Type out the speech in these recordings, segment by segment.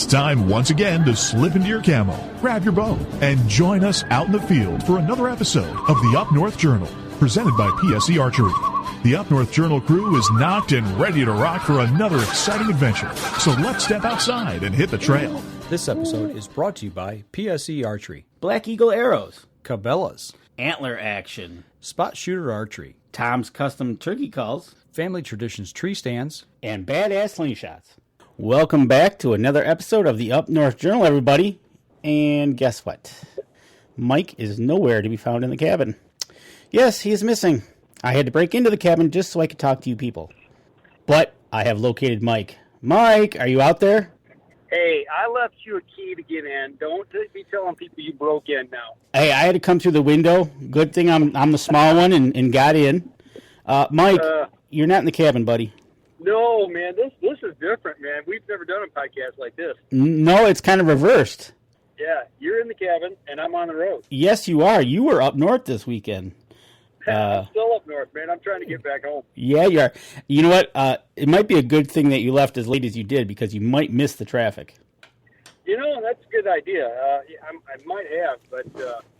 It's time once again to slip into your camo, grab your bow, and join us out in the field for another episode of the Up North Journal, presented by PSE Archery. The Up North Journal crew is knocked and ready to rock for another exciting adventure. So let's step outside and hit the trail. This episode is brought to you by PSE Archery, Black Eagle Arrows, Cabela's, Antler Action, Spot Shooter Archery, Tom's Custom Turkey Calls, Family Traditions Tree Stands, and Badass Slingshots. Welcome back to another episode of the Up North Journal, everybody. And guess what? Mike is nowhere to be found in the cabin. Yes, he is missing. I had to break into the cabin just so I could talk to you people. But I have located Mike. Mike, are you out there? Hey, I left you a key to get in. Don't be telling people you broke in now. Hey, I had to come through the window. Good thing I'm the small one and got in. Mike, you're not in the cabin, buddy. No, man, this is different, man. We've never done a podcast like this. No, it's kind of reversed. Yeah, you're in the cabin, and I'm on the road. Yes, you are. You were up north this weekend. I'm still up north, man. I'm trying to get back home. Yeah, you are. You know what? It might be a good thing that you left as late as you did because you might miss the traffic. You know, that's a good idea. I might have, but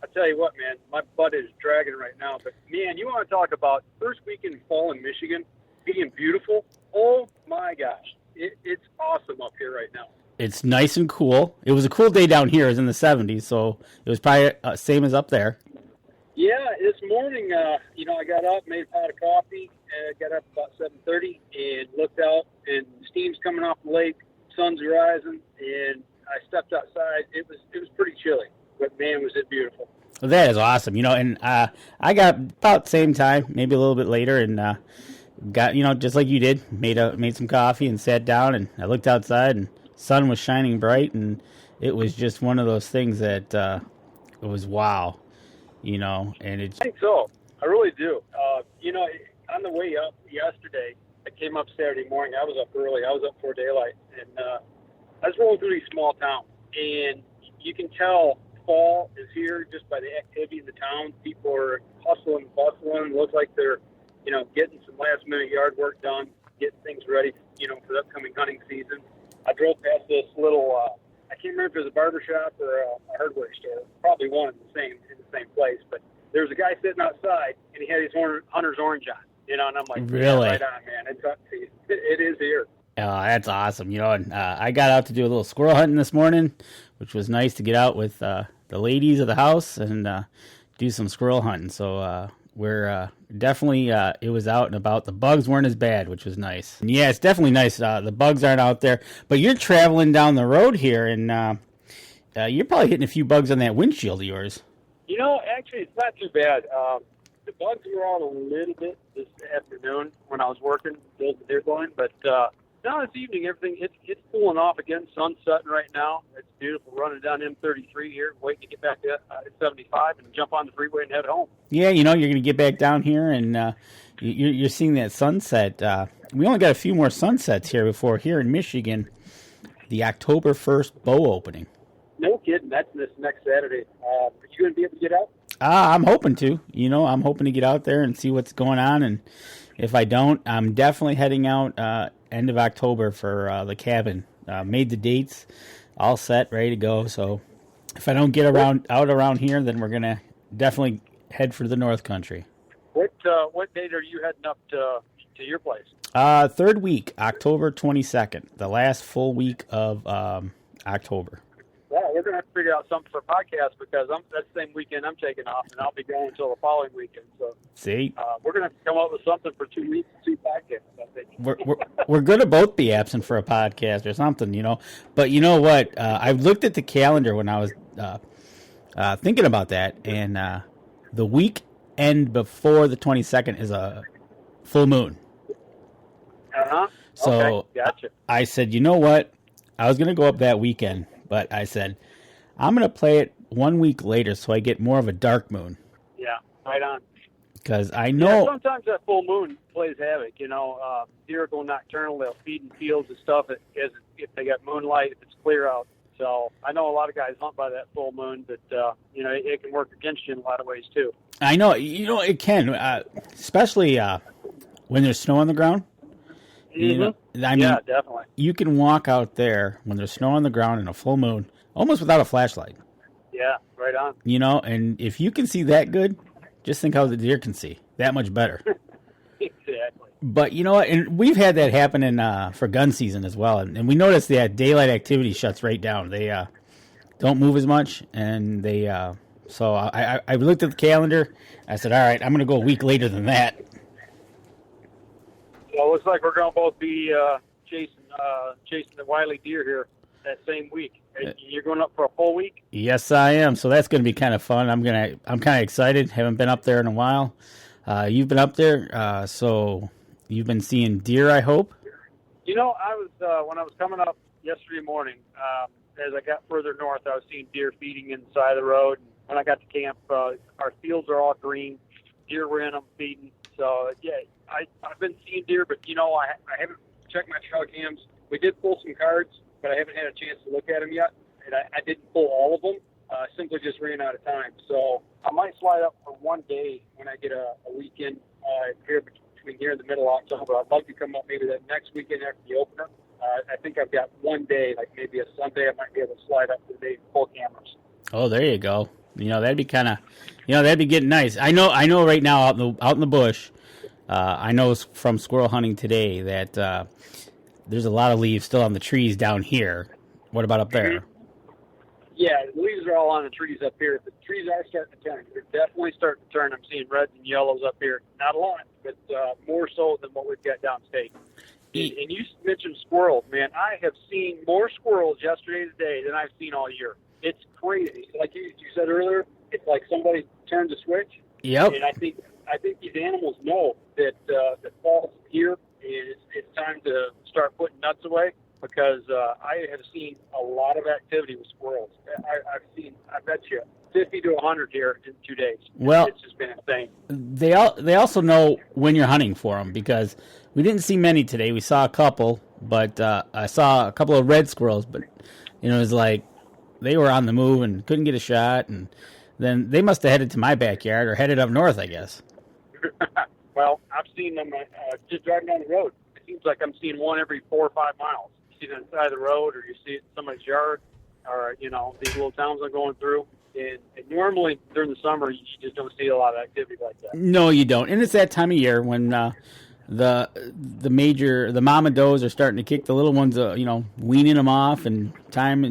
I tell you what, man, my butt is dragging right now. But, man, you want to talk about first weekend in fall in Michigan being beautiful? Oh, my gosh. It's awesome up here right now. It's nice and cool. It was a cool day down here. It was in the 70s, so it was probably same as up there. Yeah, this morning, I got up, made a pot of coffee, got up about 7:30 and looked out, and steam's coming off the lake, sun's rising, and I stepped outside. It was pretty chilly, but, man, was it beautiful. Well, that is awesome, and I got about the same time, maybe a little bit later, and got, just like you did, made some coffee and sat down, and I looked outside, and sun was shining bright, and it was just one of those things that it was wow, and it's... I think so. I really do. On the way up yesterday, I came up Saturday morning. I was up early. I was up before daylight, and I was rolling through these small towns, and you can tell fall is here just by the activity in the town. People are hustling, bustling. Looks like they're getting some last-minute yard work done, getting things ready, for the upcoming hunting season. I drove past this little, I can't remember if it was a barber shop or a hardware store, probably one in the same place, but there was a guy sitting outside, and he had his hunter's orange on, and I'm like, really? Yeah, right on, man. It's up to you. It is here. Oh, that's awesome. And I got out to do a little squirrel hunting this morning, which was nice to get out with the ladies of the house and do some squirrel hunting. So we're definitely, it was out and about. The bugs weren't as bad, which was nice. And yeah, it's definitely nice. The bugs aren't out there. But you're traveling down the road here, and you're probably hitting a few bugs on that windshield of yours. Actually, it's not too bad. The bugs were out a little bit this afternoon when I was working, building the deer blind, but now this evening, everything, it's cooling off again. Sun's setting right now. It's beautiful running down M33 here, waiting to get back to 75 and jump on the freeway and head home. Yeah, you're going to get back down here, and you're seeing that sunset. We only got a few more sunsets here before here in Michigan, the October 1st bow opening. No kidding. That's this next Saturday. Are you going to be able to get out? I'm hoping to. I'm hoping to get out there and see what's going on, and if I don't, I'm definitely heading out end of October for the cabin. Made the dates, all set, ready to go. So if I don't get out around here, then we're going to definitely head for the North Country. What date are you heading up to your place? Third week, October 22nd, the last full week of October. Well, we're going to have to figure out something for a podcast because that's the same weekend I'm taking off, and I'll be going until the following weekend. So, see, we're going to have to come up with something for 2 weeks, 2 podcasts, I think. We're going to both be absent for a podcast or something, But you know what? I looked at the calendar when I was thinking about that, and the weekend before the 22nd is a full moon. Uh-huh. So okay, gotcha. I said, you know what? I was going to go up that weekend. But I said, I'm going to play it 1 week later so I get more of a dark moon. Yeah, right on. Because I know... Yeah, sometimes that full moon plays havoc, Deer go nocturnal, they'll feed in fields and stuff if they got moonlight, if it's clear out. So I know a lot of guys hunt by that full moon, but, it can work against you in a lot of ways, too. I know. It can, especially when there's snow on the ground. You know, I mean, yeah, definitely. you can walk out there when there's snow on the ground and a full moon, almost without a flashlight. Yeah, right on. You know, and if you can see that good, just think how the deer can see that much better. Exactly. But you know what? And we've had that happen for gun season as well. And we noticed that daylight activity shuts right down. They don't move as much, and so I looked at the calendar. I said, all right, I'm going to go a week later than that. So it looks like we're going to both be chasing the wily deer here that same week. You're going up for a full week? Yes, I am. So that's going to be kind of fun. I'm kind of excited. Haven't been up there in a while. You've been up there, so you've been seeing deer, I hope. You know, I was when I was coming up yesterday morning. As I got further north, I was seeing deer feeding inside the road. When I got to camp, our fields are all green. Deer were in them feeding. So yeah, I've been seeing deer, but you know, I haven't checked my trail cams. We did pull some cards, but I haven't had a chance to look at them yet. And I didn't pull all of them. Simply just ran out of time. So I might slide up for one day when I get a weekend here between here and the middle of October. I'd like to come up maybe that next weekend after the opener. I think I've got one day, like maybe a Sunday, I might be able to slide up to the full cameras. Oh, there you go. You know, that'd be that'd be getting nice. I know right now out in the bush, I know from squirrel hunting today that there's a lot of leaves still on the trees down here. What about up there? Yeah, the leaves are all on the trees up here. The trees are starting to turn. They're definitely starting to turn. I'm seeing reds and yellows up here. Not a lot, but more so than what we've got downstate. And you mentioned squirrels, man. I have seen more squirrels yesterday today than I've seen all year. It's crazy. Like you said earlier, it's like somebody turned the switch. Yep. And I think these animals know that the fall's here, and it's time to start putting nuts away, because I have seen a lot of activity with squirrels. I bet you 50 to 100 here in 2 days. Well, it's just been insane. They also know when you're hunting for them, because we didn't see many today. We saw a couple, but I saw a couple of red squirrels, but you know, it was like they were on the move and couldn't get a shot, and then they must have headed to my backyard or headed up north, I guess. Well, I've seen them just driving down the road. It seems like I'm seeing one every 4 or 5 miles. You see it on the side of the road, or you see it in somebody's yard, or, you know, these little towns I'm going through. And normally during the summer, you just don't see a lot of activity like that. No, you don't. And it's that time of year when the mama does are starting to kick the little ones, weaning them off, and time's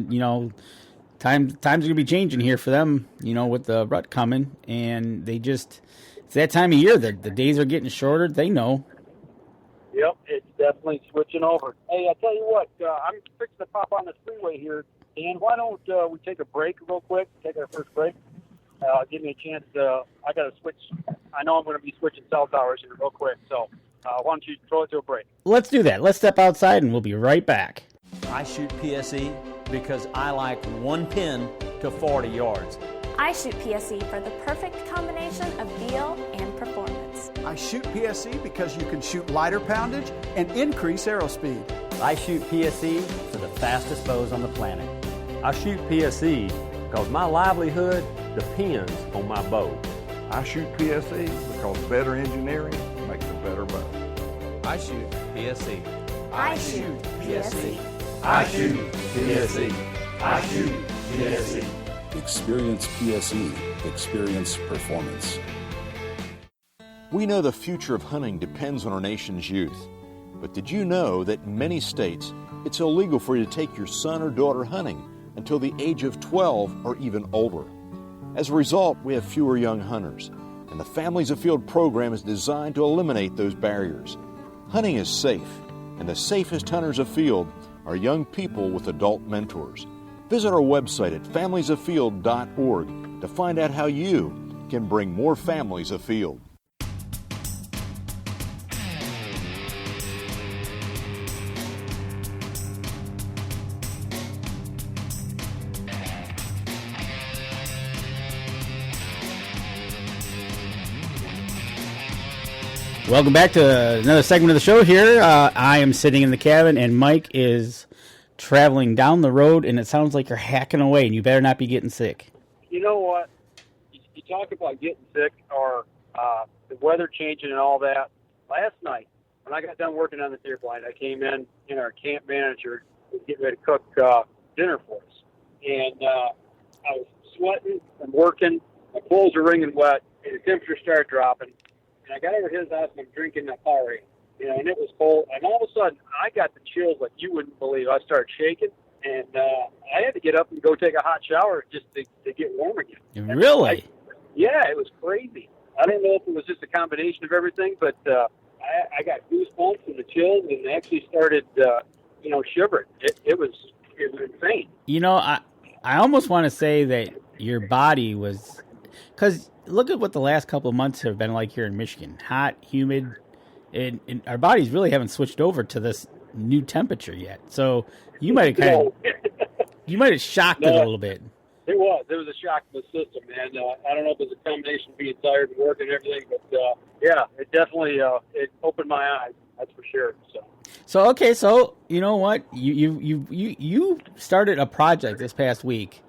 going to be changing here for them, with the rut coming, and it's that time of year that the days are getting shorter. They know. Yep, it's definitely switching over. Hey, I tell you what, I'm fixing to pop on the freeway here, Dan. Why don't we take a break real quick? Take our first break. Give me a chance. I got to switch. I know I'm going to be switching cell towers here real quick, so why don't you throw it to a break? Let's do that. Let's step outside, and we'll be right back. I shoot PSE because I like one pin to 40 yards. I shoot PSE for the perfect combination of feel and performance. I shoot PSE because you can shoot lighter poundage and increase arrow speed. I shoot PSE for the fastest bows on the planet. I shoot PSE because my livelihood depends on my bow. I shoot PSE because better engineering makes a better bow. I shoot PSE. I shoot PSE. I shoot PSE. I shoot PSE. Experience PSE. Experience performance. We know the future of hunting depends on our nation's youth. But did you know that in many states, it's illegal for you to take your son or daughter hunting until the age of 12 or even older? As a result, we have fewer young hunters, and the Families Afield program is designed to eliminate those barriers. Hunting is safe, and the safest hunters afield are young people with adult mentors. Visit our website at familiesafield.org to find out how you can bring more families afield. Welcome back to another segment of the show here. I am sitting in the cabin, and Mike is traveling down the road, and it sounds like you're hacking away, and you better not be getting sick. You know what? You talk about getting sick or the weather changing and all that. Last night, when I got done working on the deer blind, I came in, and our camp manager was getting ready to cook dinner for us. And I was sweating and working. My clothes were wringing wet, and the temperature started dropping. And I got over to his house, and I'm drinking a Powerade, and it was cold. And all of a sudden, I got the chills like you wouldn't believe. I started shaking, and I had to get up and go take a hot shower just to get warm again. Really? Yeah, it was crazy. I don't know if it was just a combination of everything, but I got goosebumps and the chills, and actually started, shivering. It was insane. I almost want to say that your body was, because look at what the last couple of months have been like here in Michigan. Hot, humid, and our bodies really haven't switched over to this new temperature yet. So you might have shocked it a little bit. There was a shock to the system, and I don't know if it was a combination of being tired and working and everything, but yeah, it definitely it opened my eyes. That's for sure. So you know what? You started a project this past week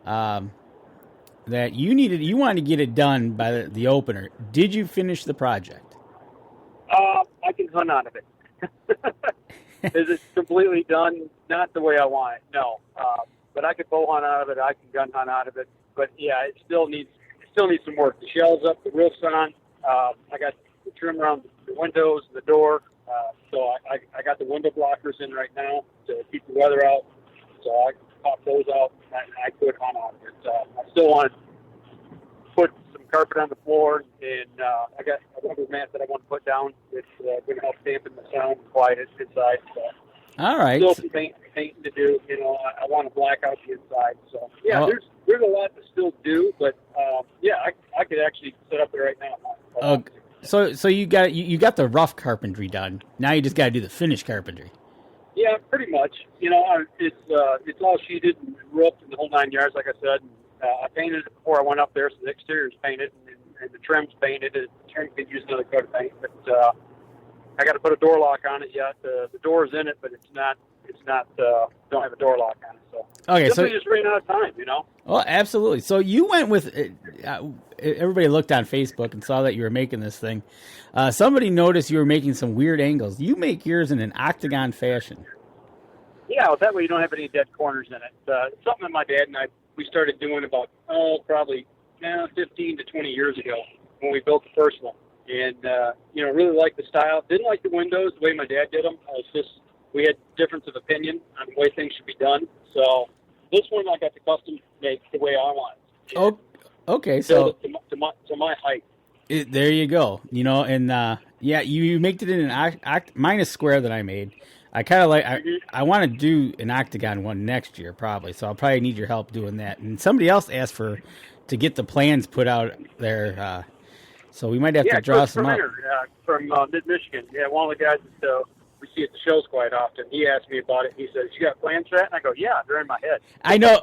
that you wanted to get it done by the opener. Did you finish the project? I can hunt out of it. Is it completely done? Not the way I want it. No. But I could bow hunt out of it. I can gun hunt out of it. But yeah, it still needs some work. The shell's up, the roof's on. I got the trim around the windows, the door. So I got the window blockers in right now to keep the weather out. So I pop those out. I could hunt out of it. I still want to put some carpet on the floor, and I got a rubber mat that I want to put down. It's going to help dampen the sound and quiet it inside. So. All right. Still some painting to do. I want to black out the inside. So yeah, there's a lot to still do, but yeah, I could actually set up there right now. So you got the rough carpentry done. Now you just got to do the finished carpentry. Yeah, pretty much. It's all sheeted and roofed and the whole 9 yards, like I said. I painted it before I went up there, so the exterior's painted and the trim's painted. The trim could use another coat of paint, but I got to put a door lock on it yet. The door's in it, but it's not. Don't have a door lock on it. So okay, so just ran out of time, Well, absolutely. So you went with. Everybody looked on Facebook and saw that you were making this thing. Somebody noticed you were making some weird angles. You make yours in an octagon fashion. Yeah, well, that way you don't have any dead corners in it. Something that my dad and we started doing about probably 15 to 20 years ago when we built the first one. And, really liked the style. Didn't like the windows the way my dad did them. We had difference of opinion on the way things should be done. So this one I got to custom make the way I want it. Oh, okay. So to my height. There you go. And you made it in an mine is square that I made. I kind of like. I want to do an octagon one next year probably. So I'll probably need your help doing that. And somebody else asked to get the plans put out there. So we might have to draw some up. From mid-Michigan. Yeah, one of the guys that we see at the shows quite often. He asked me about it. He says, "You got plans for that?" And I go, "Yeah, they're in my head." I know.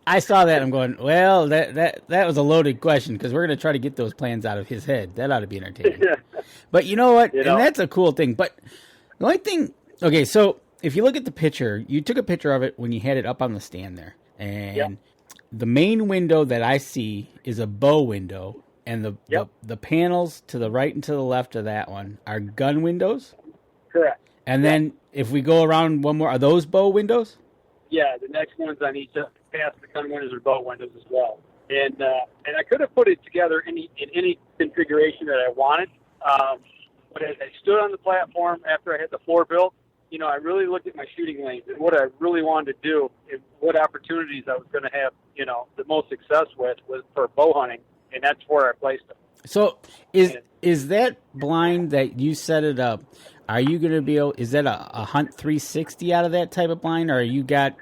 I saw that. I'm going, well, that was a loaded question because we're going to try to get those plans out of his head. That ought to be entertaining. But you know what? And that's a cool thing. But the only thing, okay, so if you look at the picture, you took a picture of it when you had it up on the stand there. And the main window that I see is a bow window. And the panels to the right and to the left of that one are gun windows? Correct. And then if we go around one more, are those bow windows? Yeah, the next ones on each past the gun windows are bow windows as well. And I could have put it together in any configuration that I wanted. But as I stood on the platform after I had the floor built, I really looked at my shooting lanes and what I really wanted to do and what opportunities I was going to have, the most success with was for bow hunting. And that's where I placed them. So is that blind that you set it up, are you going to be able, is that a hunt 360 out of that type of blind, or you got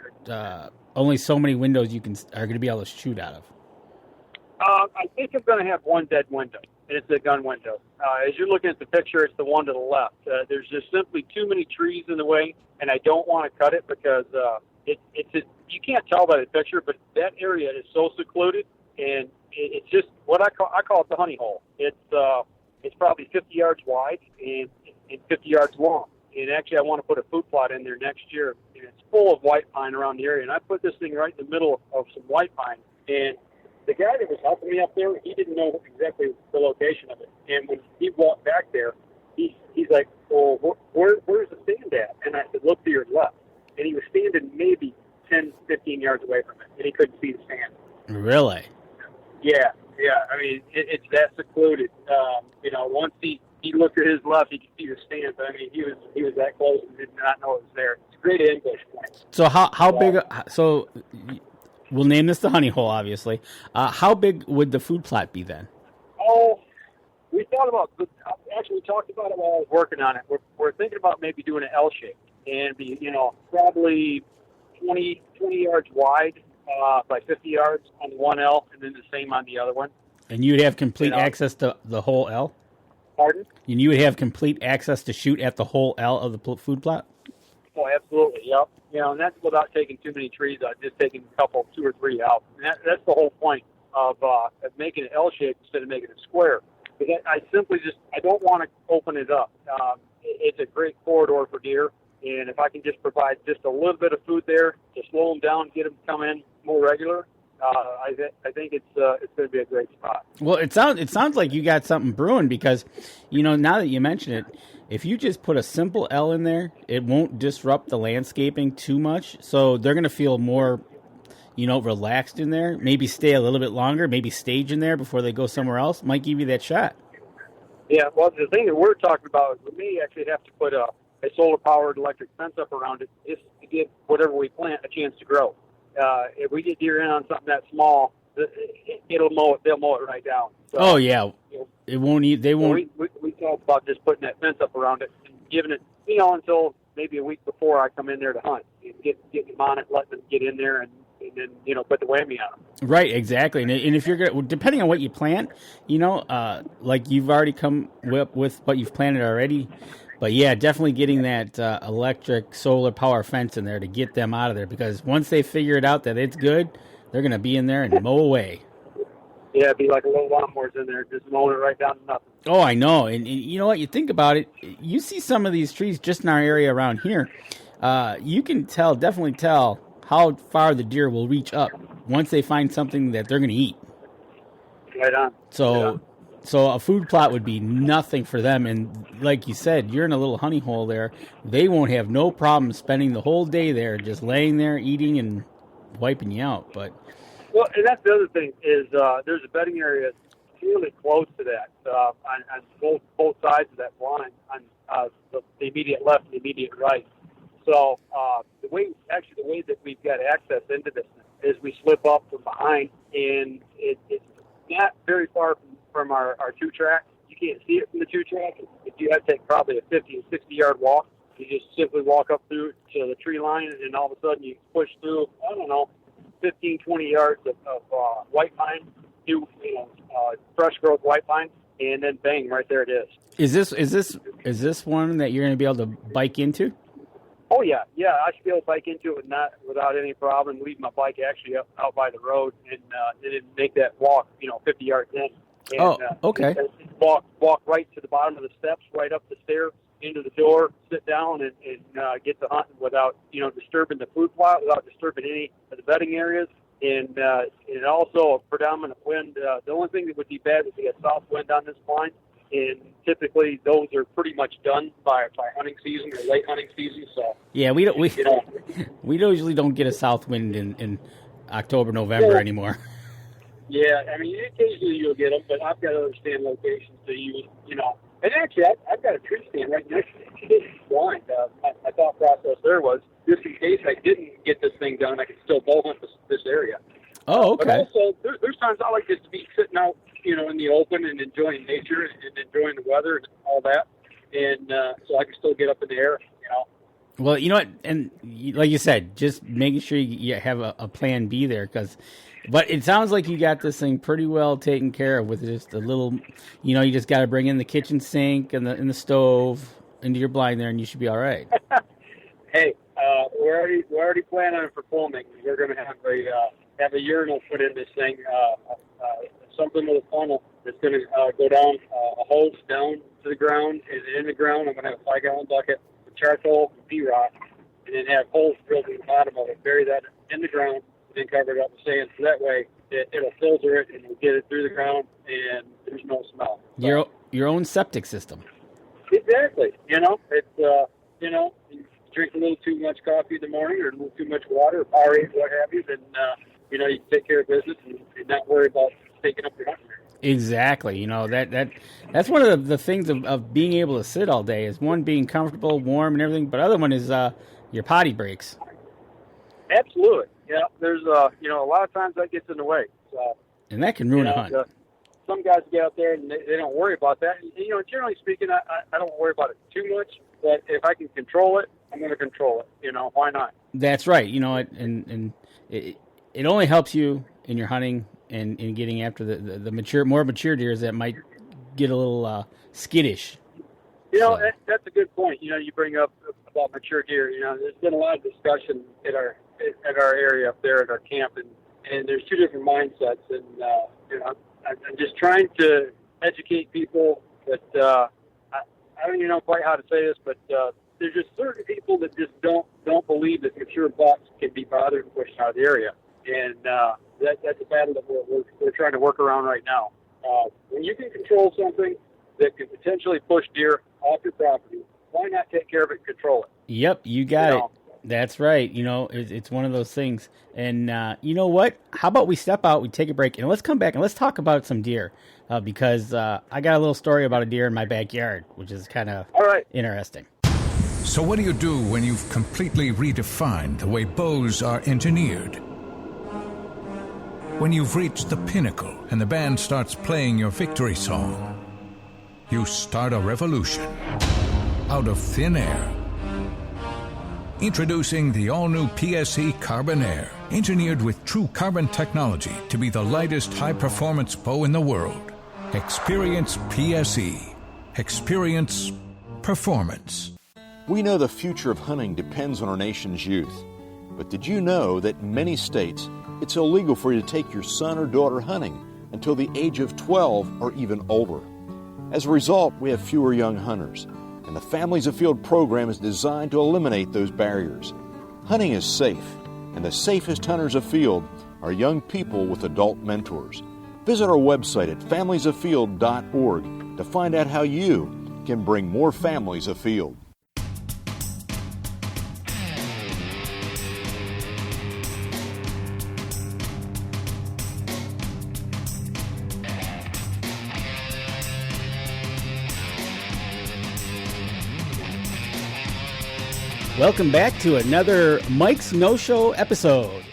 only so many windows are going to be able to shoot out of? I think I'm going to have one dead window, and it's a gun window. As you're looking at the picture, it's the one to the left. There's just simply too many trees in the way, and I don't want to cut it because you can't tell by the picture, but that area is so secluded, and it's just what I call it the honey hole. It's probably 50 yards wide and 50 yards long. And actually, I want to put a food plot in there next year. And it's full of white pine around the area. And I put this thing right in the middle of some white pine. And the guy that was helping me up there, he didn't know exactly the location of it. And when he walked back there, he's like, well, where's the stand at? And I said, look to your left. And he was standing maybe 10, 15 yards away from it, and he couldn't see the stand. Really? Yeah. I mean, it's that secluded. Once he looked at his left, he could see the stand. But I mean, he was that close and did not know it was there. It's a great ambush point. So how big? So we'll name this the honey hole, obviously. How big would the food plot be then? Oh, we talked about it while I was working on it. We're thinking about maybe doing an L shape and be probably 20 yards wide by 50 yards on one L, and then the same on the other one. And you would have complete access to the whole L? Pardon? And you would have complete access to shoot at the whole L of the food plot? Oh, absolutely, yep. And that's without taking too many trees out, just taking a couple, 2 or 3 out. And that's the whole point of making an L shape instead of making it square. Because I don't want to open it up. It's a great corridor for deer. And if I can just provide just a little bit of food there to slow them down, get them to come in more regular, I think it's going to be a great spot. Well, it sounds like you got something brewing because, now that you mention it, if you just put a simple L in there, it won't disrupt the landscaping too much. So they're going to feel more, relaxed in there. Maybe stay a little bit longer. Maybe stage in there before they go somewhere else. Might give you that shot. Yeah. Well, the thing that we're talking about is we may actually have to put a solar-powered electric fence up around it just to give whatever we plant a chance to grow. If we get deer in on something that small, they'll mow it right down. So, oh yeah, it won't eat. They won't. We talked about just putting that fence up around it and giving it, until maybe a week before I come in there to hunt. Get them on it, let them get in there, and then put the whammy on them. Right, exactly. And if you're gonna, depending on what you plant, like you've already come with what you've planted already. But yeah, definitely getting that electric solar power fence in there to get them out of there, because once they figure it out that it's good, they're going to be in there and mow away. Yeah, it'd be like a little lawnmower's in there, just mowing it right down to nothing. Oh, I know. And you know what? You think about it, you see some of these trees just in our area around here. You can definitely tell how far the deer will reach up once they find something that they're going to eat. Right on. So a food plot would be nothing for them. And like you said, you're in a little honey hole there. They won't have no problem spending the whole day there, just laying there, eating, and wiping you out. Well, and that's the other thing is there's a bedding area really close to that on both sides of that blind, on the immediate left and the immediate right. So the way that we've got access into this is we slip up from behind, and it's not very far from our 2-track. You can't see it from the 2-track. You have to take probably a 50 or 60-yard walk. You just simply walk up through to the tree line, and all of a sudden you push through, 15, 20 yards of white pine, fresh growth white pine, and then bang, right there it is. Is this one that you're going to be able to bike into? Oh yeah, I should be able to bike into it without any problem. Leave my bike actually out by the road, and then make that walk, 50 yards in. And, okay. Walk right to the bottom of the steps, right up the stairs, into the door, sit down, and get to hunting without disturbing the food plot, without disturbing any of the bedding areas, and also a predominant wind. The only thing that would be bad would be a south wind on this blind, and typically those are pretty much done by hunting season or late hunting season. So yeah, we usually don't get a south wind in October, November anymore. Yeah, I mean, occasionally you'll get them, but I've got to understand locations to use, And actually, I've got a tree stand right next to this blind. My thought process there was, just in case I didn't get this thing done, I could still bow hunt this area. Oh, okay. But also, there's times I like just to be sitting out, in the open and enjoying nature and enjoying the weather and all that. And so I can still get up in the air, Well, you know what, and like you said, just making sure you have a plan B there, but it sounds like you got this thing pretty well taken care of with just a little, you just got to bring in the kitchen sink and the stove into your blind there, and you should be all right. Hey, we're already planning on it for foaming. We're going to have a urinal put in this thing, something with a funnel that's going to go down a hose down to the ground, and in the ground I'm going to have a 5-gallon bucket with charcoal and B-rock, and then have holes drilled in the bottom of it, bury that in the ground, and then cover it up with sand. So that way it'll filter it and we'll get it through the ground, and there's no smell. So, your own septic system. It's Exactly. You drink a little too much coffee in the morning or a little too much water or Powerade, what have you, then, you can take care of business and not worry about taking up your hunting. Exactly. That's one of the things of being able to sit all day is one, being comfortable, warm and everything, but other one is your potty breaks. Absolutely. Yeah. There's, a lot of times that gets in the way. So, and that can ruin a hunt. Some guys get out there and they don't worry about that. And, generally speaking, I don't worry about it too much, but if I can control it, I'm going to control it. Why not? That's right. And it only helps you in your hunting and in getting after the more mature deers that might get a little skittish. That's a good point. You bring up about mature deer. There's been a lot of discussion at our area up there at our camp, and there's two different mindsets. And I'm just trying to educate people that I don't even know quite how to say this, but there's just certain people that just don't believe that mature bucks can be bothered and pushed out of the area, and that's a battle that we're trying to work around right now. When you can control something that could potentially push deer off your property, why not take care of it and control it? Yep, you got it. That's right. It's one of those things. And you know what? How about we step out, we take a break, and let's come back and let's talk about some deer because I got a little story about a deer in my backyard, which is kind of interesting. So what do you do when you've completely redefined the way bows are engineered? When you've reached the pinnacle and the band starts playing your victory song, you start a revolution out of thin air. Introducing the all-new PSE Carbon Air, engineered with true carbon technology to be the lightest high-performance bow in the world. Experience PSE. Experience performance. We know the future of hunting depends on our nation's youth. But did you know that in many states, it's illegal for you to take your son or daughter hunting until the age of 12 or even older? As a result, we have fewer young hunters, and the Families Afield program is designed to eliminate those barriers. Hunting is safe, and the safest hunters afield are young people with adult mentors. Visit our website at familiesafield.org to find out how you can bring more families afield. Welcome back to another Mike's No Show episode.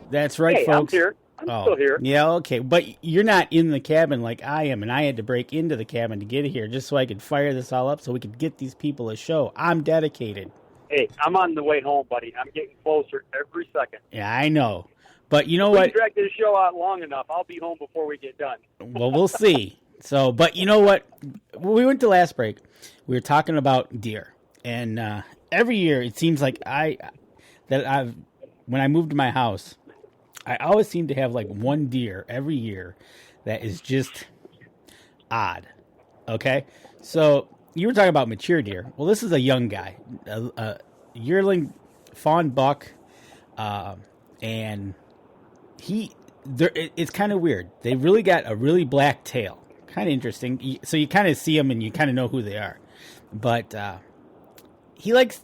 That's right, folks. I'm here. I'm still here. Yeah, okay. But you're not in the cabin like I am, and I had to break into the cabin to get here just so I could fire this all up so we could get these people a show. I'm dedicated. Hey, I'm on the way home, buddy. I'm getting closer every second. Yeah, I know. But you know what? what? We drag this show out long enough. I'll be home before we get done. Well, we'll see. But you know what? When we went to last break, we were talking about deer. And every year, it seems like when I moved to my house, I always seem to have like one deer every year that is just odd. Okay? So you were talking about mature deer. Well, this is a young guy, a yearling fawn buck, and it's kind of weird. They really got a really black tail. Kind of interesting. So you kind of see them and you kind of know who they are. But he likes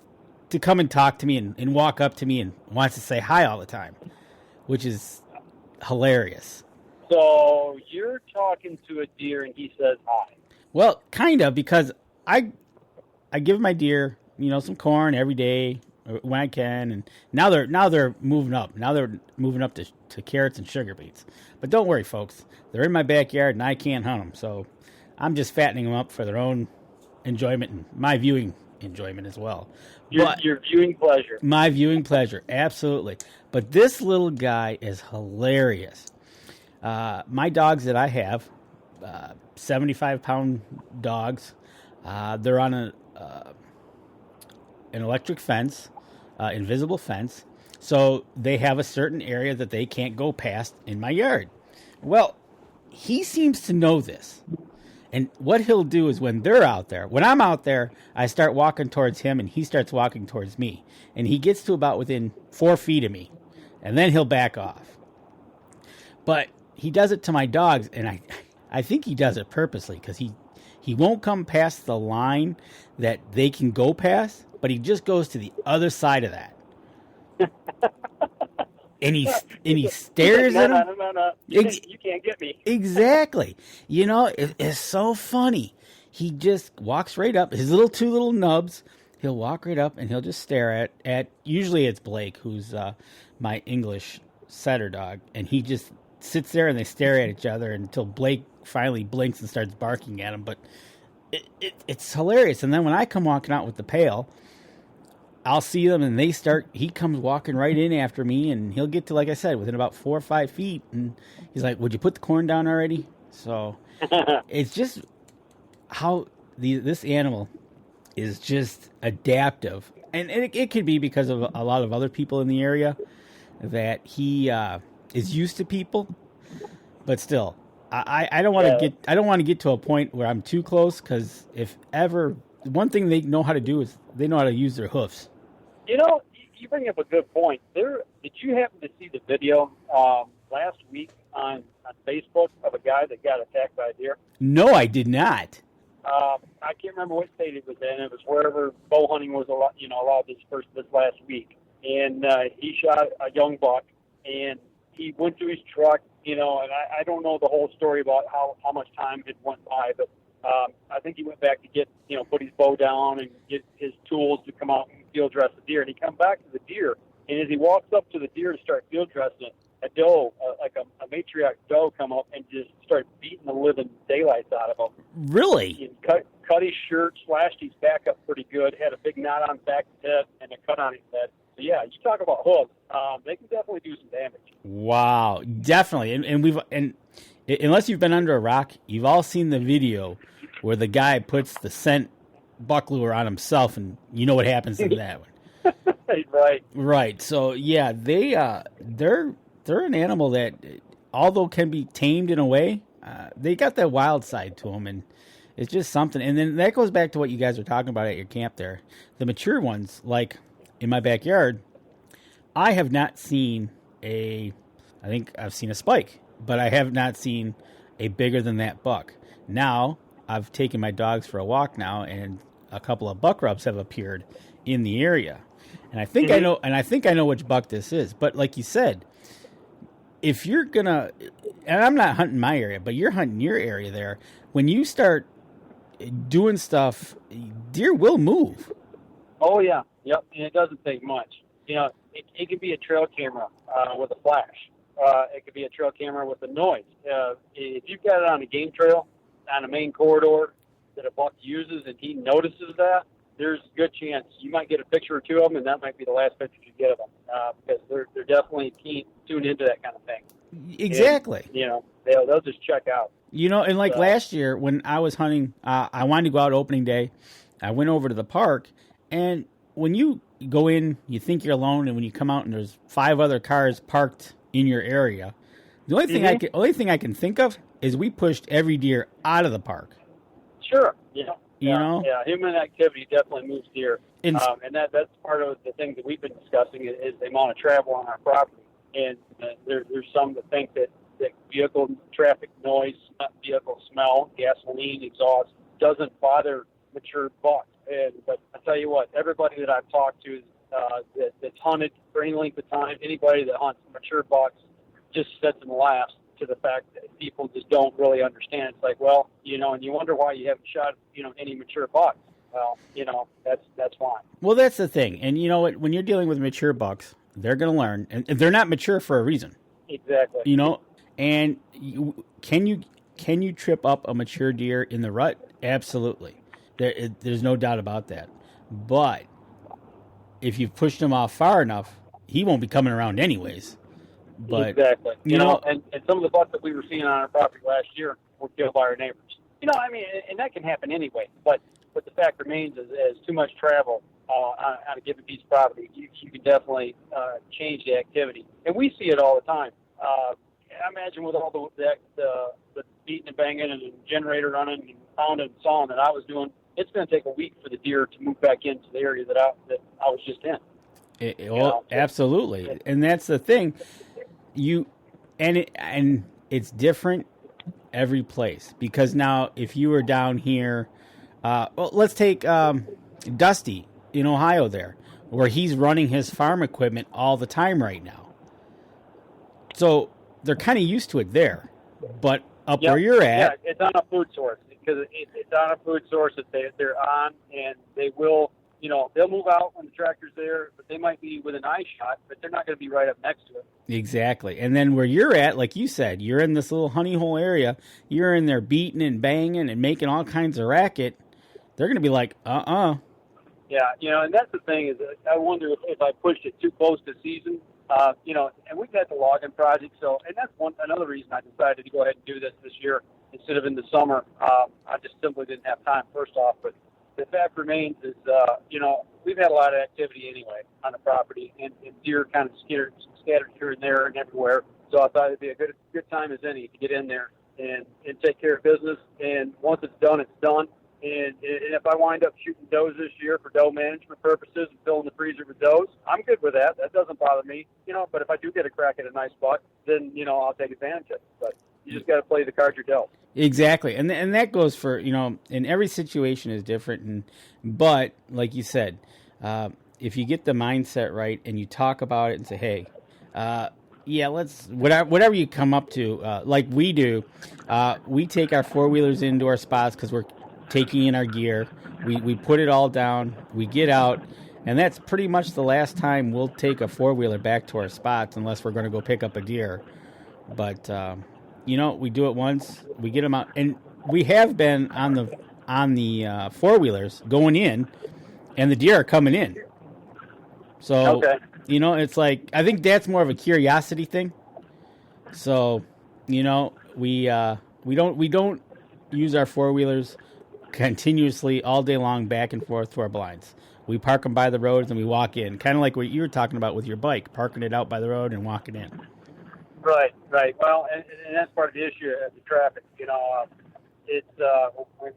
to come and talk to me and walk up to me and wants to say hi all the time, which is hilarious. So you're talking to a deer and he says hi. Well, kind of, because I give my deer, some corn every day when I can, and now they're moving up. Now they're moving up to carrots and sugar beets. But don't worry, folks. They're in my backyard and I can't hunt them, so I'm just fattening them up for their own enjoyment and my viewing enjoyment as well. Your viewing pleasure. My viewing pleasure, absolutely. But this little guy is hilarious. My dogs that I have, 75-pound dogs, they're on an electric fence, invisible fence, so they have a certain area that they can't go past in my yard. Well, he seems to know this. And what he'll do is when I'm out there, I start walking towards him and he starts walking towards me. And he gets to about within 4 feet of me. And then he'll back off. But he does it to my dogs, and I think he does it purposely because he He won't come past the line that they can go past, but he just goes to the other side of that. And he stares at him. No. You can't get me. Exactly. It's so funny. He just walks right up. His two little nubs. He'll walk right up and he'll just stare at usually it's Blake, who's my English setter dog, and he just sits there and they stare at each other until Blake finally blinks and starts barking at him. But it's hilarious. And then when I come walking out with the pail, I'll see them and he comes walking right in after me, and he'll get to, like I said, within about 4 or 5 feet, and he's like, "Would you put the corn down already?" So it's just how this animal is just adaptive. And it could be because of a lot of other people in the area that he is used to people, but still, I don't want to get to a point where I'm too close, because if ever, one thing they know how to do is they know how to use their hoofs. You bring up a good point. Did you happen to see the video last week on Facebook of a guy that got attacked by a deer? No, I did not. I can't remember what state it was in. It was wherever bow hunting was allowed this last week. And he shot a young buck, and he went to his truck, and I don't know the whole story about how much time had went by, but I think he went back to put his bow down and get his tools to come out and field dress the deer. And he come back to the deer, and as he walks up to the deer to start field dressing it, a doe, like a matriarch doe, come up and just start beating the living daylights out of him. Really? He cut his shirt, slashed his back up pretty good, had a big knot on the back of his head, and a cut on his head. So yeah, you talk about hooves. They can definitely do some damage. Wow, definitely. And unless you've been under a rock, you've all seen the video where the guy puts the scent buck lure on himself, and you know what happens to that one. Right. So yeah, they're an animal that, although can be tamed in a way, they got that wild side to them, and it's just something. And then that goes back to what you guys were talking about at your camp there. The mature ones, like in my backyard, I have not seen I think I've seen a spike, but I have not seen a bigger than that buck. Now, I've taken my dogs for a walk now, and a couple of buck rubs have appeared in the area. And I think I know which buck this is. But like you said, if you're gonna, and I'm not hunting my area, but you're hunting your area there, when you start doing stuff, deer will move. Oh yeah, yep, and it doesn't take much. It could be a trail camera with a flash. It could be a trail camera with a noise. If you've got it on a game trail, on a main corridor that a buck uses, and he notices that, there's a good chance you might get a picture or two of them, and that might be the last picture you get of them, because they're definitely tuned into that kind of thing. Exactly. And, they'll just check out. And like last year when I was hunting, I wanted to go out opening day. I went over to the park, and when you go in, you think you're alone, and when you come out and there's 5 other cars parked in your area, the only thing I can think of is we pushed every deer out of the park. Sure. Yeah. Yeah, human activity definitely moves deer, and that's part of the things that we've been discussing is the amount of travel on our property. And there's some that think that vehicle traffic noise, vehicle smell, gasoline, exhaust doesn't bother mature bucks. But I tell you what, everybody that I've talked to that's hunted for any length of time, anybody that hunts mature bucks just sits and laughs to the fact that people just don't really understand. It's like, well, and you wonder why you haven't shot, any mature bucks. Well, that's why. Well, that's the thing. And you know what? When you're dealing with mature bucks, they're going to learn, and they're not mature for a reason. Exactly. And can you trip up a mature deer in the rut? Absolutely. There's no doubt about that. But if you've pushed him off far enough, he won't be coming around anyways. But, exactly. And some of the bucks that we were seeing on our property last year were killed by our neighbors. And that can happen anyway. But the fact remains is too much travel on a given piece of property, you can definitely change the activity. And we see it all the time. I imagine with all the beating and banging and the generator running and pounding and sawing that I was doing, it's going to take a week for the deer to move back into the area that I was just in. Absolutely. And that's the thing. And it's different every place. Because now, if you were down here, well, let's take Dusty in Ohio there, where he's running his farm equipment all the time right now. So they're kind of used to it there. But up where you're at... Yeah, it's on a food source. Because it's on a food source that they're on, and they will, they'll move out when the tractor's there, but they might be within eye shot, but they're not going to be right up next to it. Exactly. And then where you're at, like you said, you're in this little honey hole area, you're in there beating and banging and making all kinds of racket. They're going to be like, Yeah, and that's the thing is I wonder if I pushed it too close to season, and we've had the logging project, and that's another reason I decided to go ahead and do this year instead of in the summer. I just simply didn't have time, first off, but the fact remains is, we've had a lot of activity anyway on the property, and deer kind of scattered here and there and everywhere, so I thought it'd be a good time as any to get in there and take care of business, and once it's done, it's done. And if I wind up shooting does this year for doe management purposes and filling the freezer with does, I'm good with that. That doesn't bother me, but if I do get a crack at a nice buck, then, I'll take advantage of it. But you just got to play the card you're dealt. Exactly. And that goes for, and every situation is different. But like you said, if you get the mindset right and you talk about it and say, hey, let's, whatever you come up to, like we do, we take our four-wheelers into our spots because we're taking in our gear. We put it all down. We get out. And that's pretty much the last time we'll take a four-wheeler back to our spots unless we're going to go pick up a deer. But, we do it once. We get them out. And we have been on the four-wheelers going in, and the deer are coming in. So, okay. It's like, I think that's more of a curiosity thing. So, we don't use our four-wheelers continuously all day long back and forth to our blinds. We park them by the roads and we walk in, kind of like what you were talking about with your bike, parking it out by the road and walking in. Right. Well, and that's part of the issue of the traffic. It's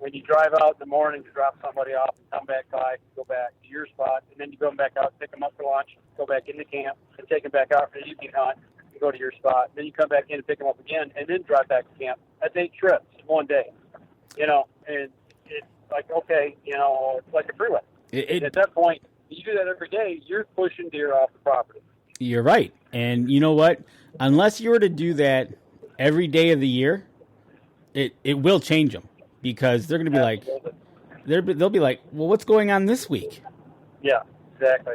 when you drive out in the morning to drop somebody off and come back by, go back to your spot, and then you go back out, pick them up for lunch, go back into camp, and take them back out for the evening hunt, and go to your spot. Then you come back in and pick them up again, and then drive back to camp. That's 8 trips in one day. And it's like, okay, it's like a freeway. At that point, you do that every day, you're pushing deer off the property. You're right. And you know what? Unless you were to do that every day of the year, it will change them because they're going to be like, they'll be like, well, what's going on this week? Yeah, exactly.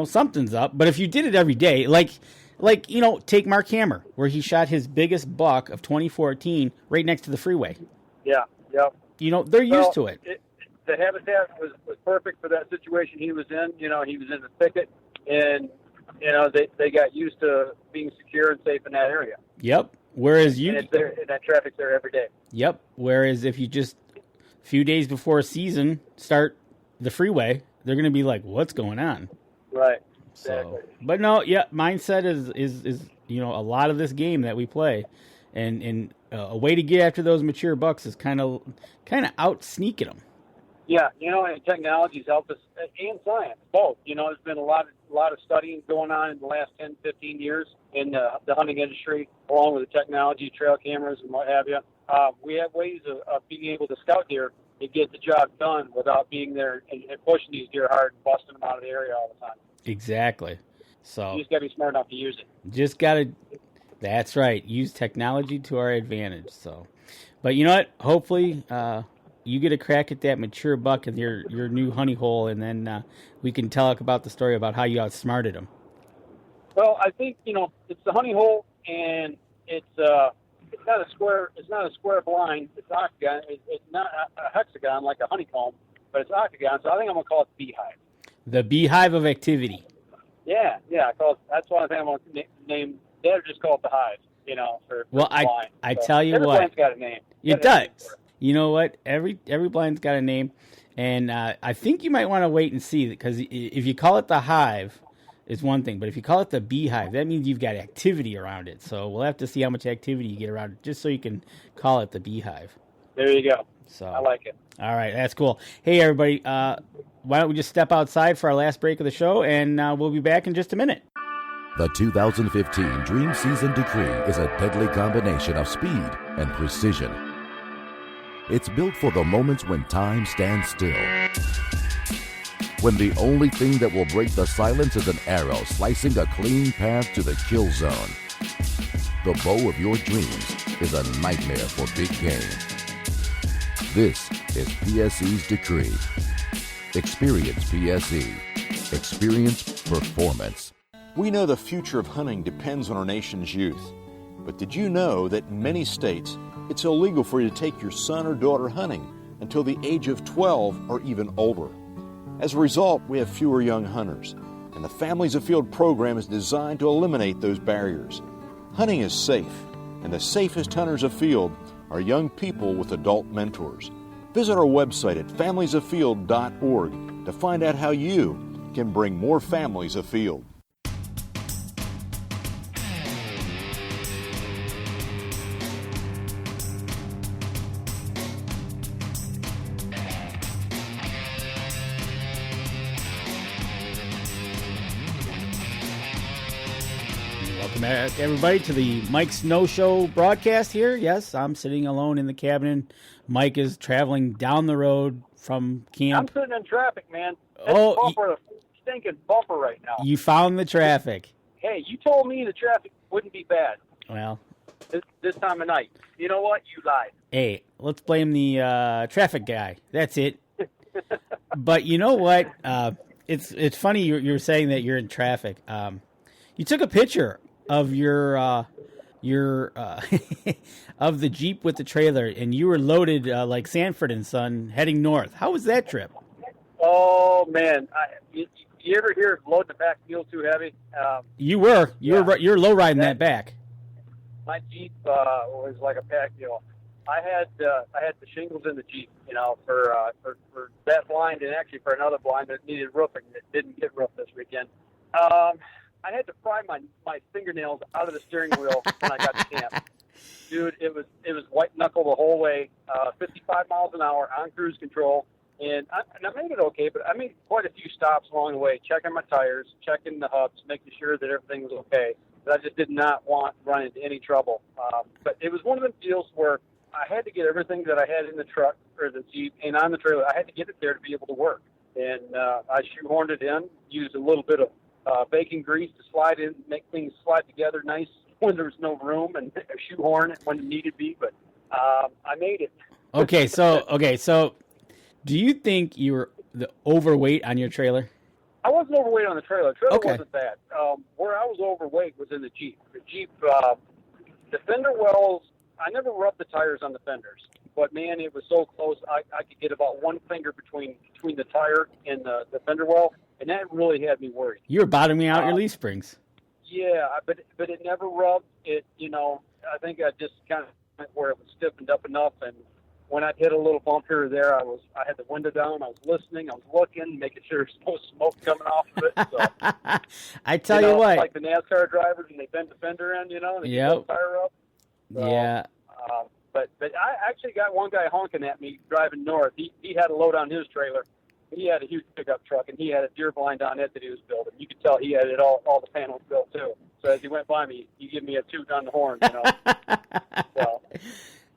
Something's up. But if you did it every day, like take Mark Hammer, where he shot his biggest buck of 2014 right next to the freeway. Yeah. They're used to it. The habitat was perfect for that situation he was in. He was in the thicket, and they got used to being secure and safe in that area. Yep. Whereas and that traffic's there every day. Yep. Whereas if you just a few days before season start the freeway, they're going to be like, "What's going on?" Right. Exactly. But no, yeah, mindset is a lot of this game that we play, and a way to get after those mature bucks is kind of out sneaking them. Yeah, and technology's helped us, and science, both. There's been a lot of studying going on in the last 10, 15 years in the hunting industry, along with the technology, trail cameras, and what have you. We have ways of being able to scout deer to get the job done without being there and pushing these deer hard and busting them out of the area all the time. Exactly. So you just got to be smart enough to use it. That's right. Use technology to our advantage. So, but you know what? Hopefully, you get a crack at that mature buck in your new honey hole, and then we can talk about the story about how you outsmarted him. Well, I think it's the honey hole, and it's not a square. It's not a square blind. It's octagon. It's not a hexagon like a honeycomb, but it's octagon. So I think I'm gonna call it beehive. The beehive of activity. Yeah. That's why I think I'm gonna name. They'll just call it the hive. For blind. I tell you what. Every blind's got a name. It does. You know what? Every blind's got a name, and I think you might want to wait and see, because if you call it the hive, it's one thing, but if you call it the beehive, that means you've got activity around it. So we'll have to see how much activity you get around it, just so you can call it the beehive. There you go. So I like it. All right, that's cool. Hey, everybody, why don't we just step outside for our last break of the show, and we'll be back in just a minute. The 2015 Dream Season Decree is a deadly combination of speed and precision. It's built for the moments when time stands still. When the only thing that will break the silence is an arrow slicing a clean path to the kill zone. The bow of your dreams is a nightmare for big game. This is PSE's Decree. Experience PSE. Experience performance. We know the future of hunting depends on our nation's youth. But did you know that in many states, it's illegal for you to take your son or daughter hunting until the age of 12 or even older? As a result, we have fewer young hunters, and the Families Afield program is designed to eliminate those barriers. Hunting is safe, and the safest hunters afield are young people with adult mentors. Visit our website at familiesafield.org to find out how you can bring more families afield. Welcome back, everybody, to the Mike Snow Show broadcast here. Yes, I'm sitting alone in the cabin. Mike is traveling down the road from camp. I'm sitting in traffic, man. That's a stinking bumper right now. You found the traffic. Hey, you told me the traffic wouldn't be bad. Well, this time of night. You know what? You lied. Hey, let's blame the traffic guy. That's it. But you know what? It's funny you're saying that you're in traffic. You took a picture of your of the Jeep with the trailer, and you were loaded like Sanford and Son heading north. How was that trip? Oh man, you ever hear loading the back wheel too heavy? You're low riding that back. My Jeep was like a pack mule. I had the shingles in the Jeep, for that blind and actually for another blind that needed roofing that didn't get roofed this weekend. I had to pry my fingernails out of the steering wheel when I got to camp. Dude, it was white knuckle the whole way, 55 miles an hour on cruise control, and I made it okay. But I made quite a few stops along the way, checking my tires, checking the hubs, making sure that everything was okay. But I just did not want to run into any trouble. But it was one of the deals where I had to get everything that I had in the truck or the Jeep and on the trailer. I had to get it there to be able to work, and I shoehorned it in, used a little bit of bacon grease to slide in, make things slide together nice when there was no room, and shoehorn it when it needed to be. But I made it. Okay, so do you think you were overweight on your trailer? I wasn't overweight on the trailer. The trailer wasn't bad. Where I was overweight was in the Jeep. The Jeep, the fender wells, I never rubbed the tires on the fenders. But, man, it was so close, I could get about one finger between the tire and the fender well, and that really had me worried. You were bottoming out your leaf springs. Yeah, but it never rubbed. I think I just kind of went where it was stiffened up enough, and when I hit a little bump here or there, I had the window down, I was listening, I was looking, making sure there's no smoke coming off of it. So, I tell you what. Like the NASCAR drivers, and they bend the fender in, and they get the tire up. So, yeah. But I actually got one guy honking at me driving north. He had a load on his trailer. He had a huge pickup truck, and he had a deer blind on it that he was building. You could tell he had it all the panels built, too. So as he went by me, he gave me a toot on the horn, So.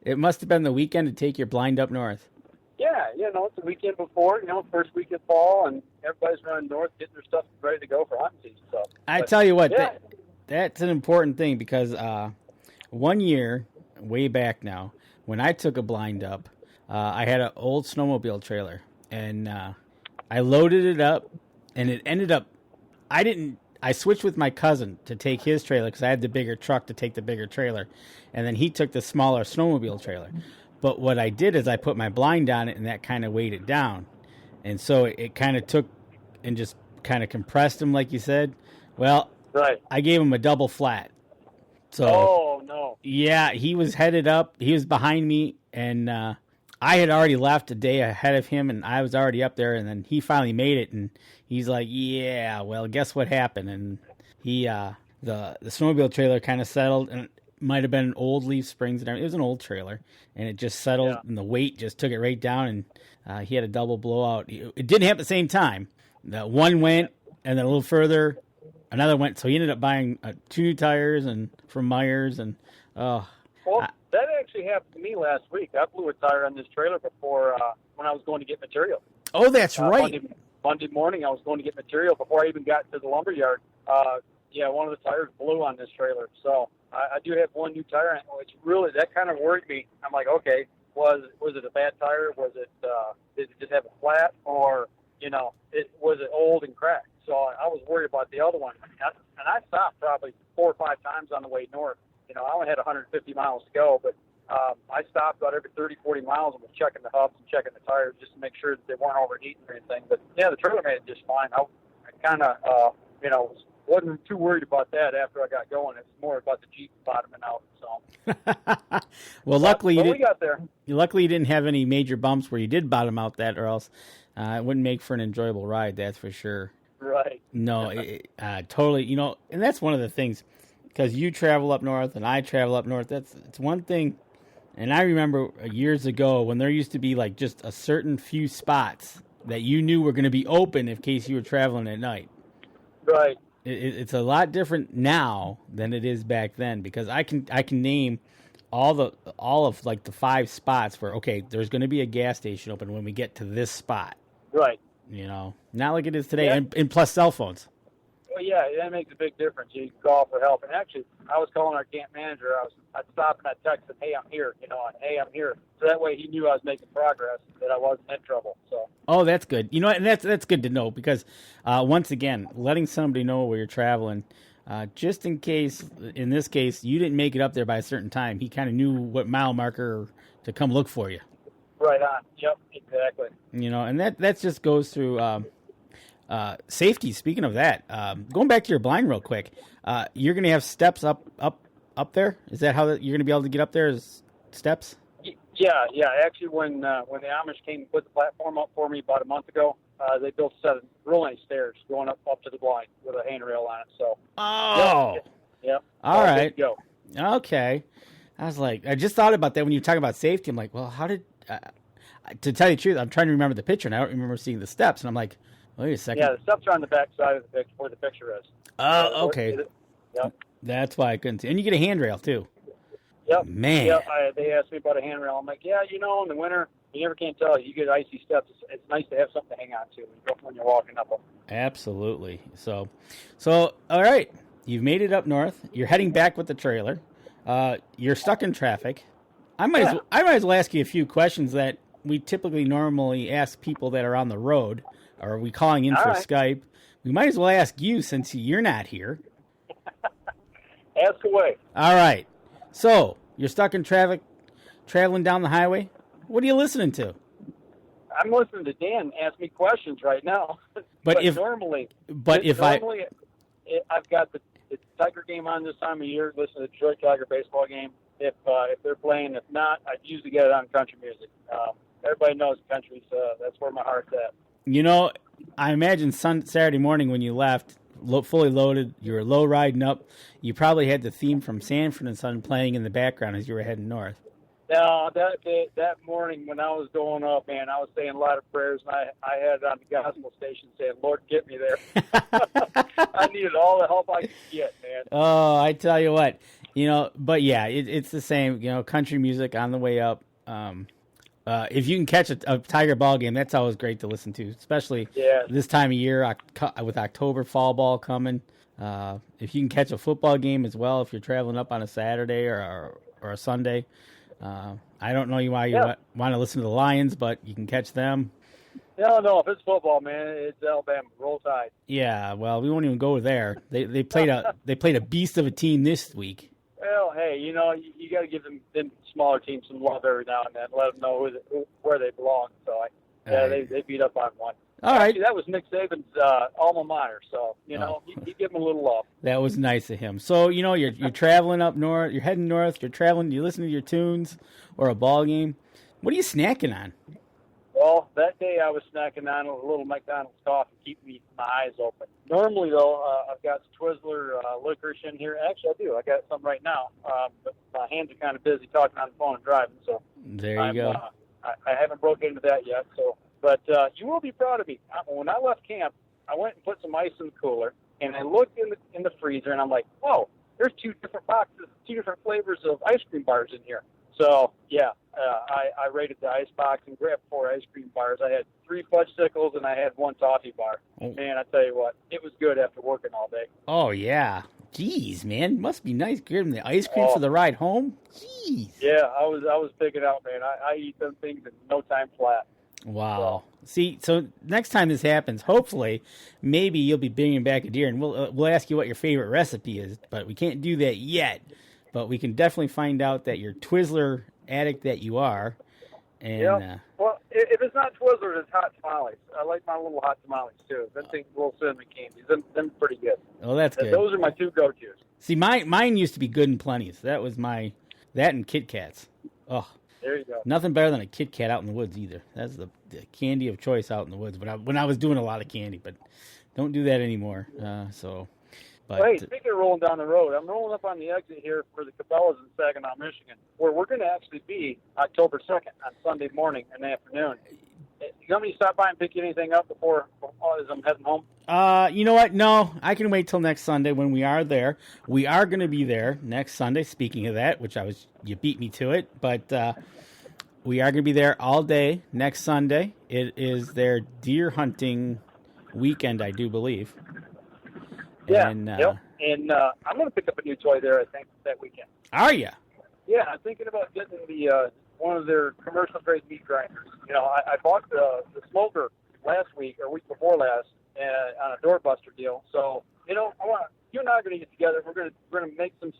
It must have been the weekend to take your blind up north. Yeah, it's the weekend before, first week of fall, and everybody's running north, getting their stuff ready to go for hunting season. So, I tell you what, that's an important thing because 1 year, way back now, when I took a blind up, I had an old snowmobile trailer, and I loaded it up, and it ended up, I switched with my cousin to take his trailer because I had the bigger truck to take the bigger trailer, and then he took the smaller snowmobile trailer. But what I did is I put my blind on it, and that kind of weighed it down. And so it kind of took and just kind of compressed him, like you said. Well, right. I gave him a double flat. So, oh, no. Yeah, he was headed up. He was behind me, and I had already left a day ahead of him, and I was already up there, and then he finally made it, and he's like, yeah, well, guess what happened? And he, the snowmobile trailer kind of settled, and it might have been old leaf springs and everything. It was an old trailer, and it just settled, and the weight just took it right down, and he had a double blowout. It didn't happen at the same time. One went, and then a little further, another went. So he ended up buying 2 new tires and from Myers, and Well, that actually happened to me last week. I blew a tire on this trailer before when I was going to get material. Oh, that's right. Monday morning, I was going to get material before I even got to the lumber yard. One of the tires blew on this trailer. So I do have 1 new tire, which really, that kind of worried me. I'm like, okay, was it a bad tire? Was it, did it just have a flat? Or, was it old and cracked? So I was worried about the other one. And I stopped probably 4 or 5 times on the way north. I only had 150 miles to go, but I stopped about every 30, 40 miles and was checking the hubs and checking the tires just to make sure that they weren't overheating or anything. But, yeah, the trailer made it just fine. I kind of, wasn't too worried about that after I got going. It's more about the Jeep bottoming out. So, well, luckily we got there. Luckily, you didn't have any major bumps where you did bottom out that, or else it wouldn't make for an enjoyable ride. That's for sure. Right. No, totally. And that's one of the things, because you travel up north and I travel up north. It's one thing. And I remember years ago when there used to be like just a certain few spots that you knew were going to be open in case you were traveling at night. Right. It's a lot different now than it is back then, because I can name all of like the 5 spots where, okay, there's going to be a gas station open when we get to this spot. Right. Not like it is today, and plus cell phones. Well, yeah, that makes a big difference. You can call for help. And actually, I was calling our camp manager. I'd stop and I'd text him, hey, I'm here, and hey, I'm here. So that way he knew I was making progress, that I wasn't in trouble. So. Oh, that's good. And that's good to know, because once again, letting somebody know where you're traveling, just in case, in this case, you didn't make it up there by a certain time, he kind of knew what mile marker to come look for you. Right on. Yep, exactly. And that just goes through safety. Speaking of that, going back to your blind real quick, you're going to have steps up there? Is that how you're going to be able to get up there, is steps? Yeah. Actually, when the Amish came and put the platform up for me about a month ago, they built a set of real nice stairs going up to the blind with a handrail on it. So. Oh. Yeah. All right. Go. Okay. I was like, I just thought about that when you were talking about safety. I'm like, well, how did? To tell you the truth, I'm trying to remember the picture, and I don't remember seeing the steps. And I'm like, wait a second. Yeah, the steps are on the back side of the picture, where the picture is. Oh, okay. Yep. That's why I couldn't see. And you get a handrail, too. Yep. Man. Yep. They asked me about a handrail. I'm like, yeah, in the winter, you never can tell. You get icy steps. It's nice to have something to hang on to when you're walking up them. Absolutely. So, all right. You've made it up north. You're heading back with the trailer. You're stuck in traffic. I might as well ask you a few questions that we typically normally ask people that are on the road. Or are we calling in for Skype? We might as well ask you, since you're not here. Ask away. All right. So, you're stuck in traffic, traveling down the highway. What are you listening to? I'm listening to Dan ask me questions right now. But I've got the Tiger game on this time of year, listen to the Detroit Tiger baseball game. If they're playing, if not, I usually get it on country music. Everybody knows country, so that's where my heart's at. I imagine Saturday morning when you left, fully loaded, you were low riding up, you probably had the theme from Sanford and Son playing in the background as you were heading north. No, that morning when I was going up, man, I was saying a lot of prayers, and I had it on the gospel station saying, Lord, get me there. I needed all the help I could get, man. Oh, I tell you what. But yeah, it's the same, country music on the way up. If you can catch a Tiger ball game, that's always great to listen to, especially this time of year with October fall ball coming. If you can catch a football game as well, if you're traveling up on a Saturday or a Sunday. I don't know why you want to listen to the Lions, but you can catch them. No, if it's football, man, it's Alabama. Roll Tide. Yeah, well, we won't even go there. They played a beast of a team this week. Well, hey, you got to give them smaller teams some love every now and then. Let them know where they belong. So, they beat up on one. All right. Actually, that was Nick Saban's alma mater. So, you give him a little love. That was nice of him. So, you're traveling up north. You're heading north. You're traveling. You listen to your tunes or a ball game. What are you snacking on? Well, that day I was snacking on a little McDonald's coffee, keeping my eyes open. Normally, though, I've got Twizzler licorice in here. Actually, I do. I got some right now, but my hands are kind of busy talking on the phone and driving. So there you go. I haven't broken into that yet. So, but you will be proud of me. When I left camp, I went and put some ice in the cooler, And I looked in the freezer, and I'm like, whoa, there's 2 different boxes, 2 different flavors of ice cream bars in here. So, yeah, I raided the ice box and grabbed 4 ice cream bars. I had 3 fudgesicles, and I had 1 toffee bar. Oh. Man, I tell you what, it was good after working all day. Oh, yeah. Jeez, man, must be nice getting the ice cream for the ride home. Jeez. Yeah, I was picking out, man. I eat them things in no time flat. Wow. See, so next time this happens, hopefully, maybe you'll be bringing back a deer, and we'll ask you what your favorite recipe is, but we can't do that yet. But we can definitely find out that you're Twizzler addict that you are. And well, if it's not Twizzlers, it's hot tamales. I like my little hot tamales too. Them things, little cinnamon candies. Them pretty good. Oh, that's good. Those are my 2 go-tos. See, mine used to be Good and Plenty's. That was that and Kit Kats. Oh, there you go. Nothing better than a Kit Kat out in the woods either. That's the candy of choice out in the woods. But when I was doing a lot of candy, but don't do that anymore. But hey, speaking of rolling down the road, I'm rolling up on the exit here for the Cabela's in Saginaw, Michigan, where we're going to actually be October 2nd on Sunday morning and afternoon. You want me to stop by and pick anything up as I'm heading home? You know what? No, I can wait till next Sunday when we are there. We are going to be there next Sunday. Speaking of that, you beat me to it, but we are going to be there all day next Sunday. It is their deer hunting weekend, I do believe. Yeah, and, and I'm going to pick up a new toy there, I think, that weekend. Are you? Yeah, I'm thinking about getting one of their commercial-grade meat grinders. You know, I bought the smoker last week, or week before last, on a doorbuster deal. So, you know, you and I are going to get together. We're going to make some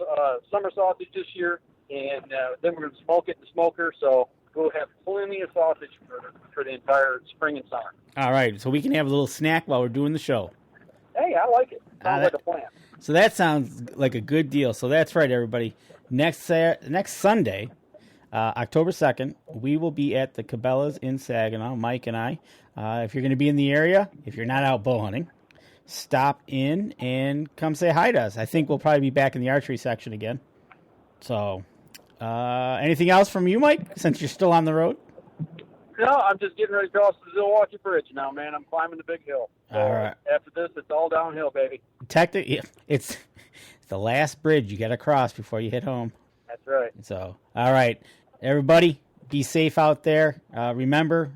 summer sausage this year, and then we're going to smoke it in the smoker. So we'll have plenty of sausage for the entire spring and summer. All right, so we can have a little snack while we're doing the show. Hey, I like it. Sounds like a plan. So that sounds like a good deal. So that's right, everybody. Next Sunday, October 2nd, we will be at the Cabela's in Saginaw, Mike and I. If you're going to be in the area, if you're not out bow hunting, stop in and come say hi to us. I think we'll probably be back in the archery section again. So anything else from you, Mike, since you're still on the road? No, I'm just getting ready to cross the Zilwaukee Bridge now, man. I'm climbing the big hill. So all right. After this, it's all downhill, baby. It's the last bridge you got to cross before you hit home. That's right. So, all right, everybody, be safe out there. Remember,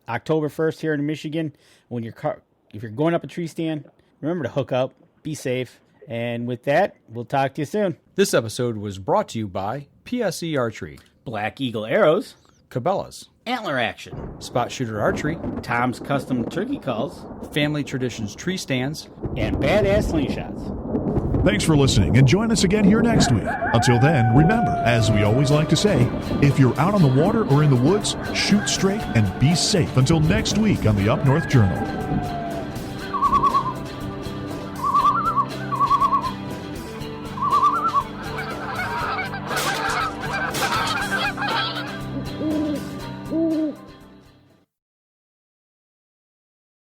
October 1st here in Michigan, if you're going up a tree stand, remember to hook up. Be safe. And with that, we'll talk to you soon. This episode was brought to you by PSE Archery, Black Eagle Arrows, Cabela's, Antler Action, Spot Shooter Archery, Tom's Custom Turkey Calls, Family Traditions Tree Stands, and Badass Slingshots. Thanks for listening, and join us again here next week. Until then, remember, as we always like to say, if you're out on the water or in the woods, shoot straight and be safe until next week on the Up North Journal.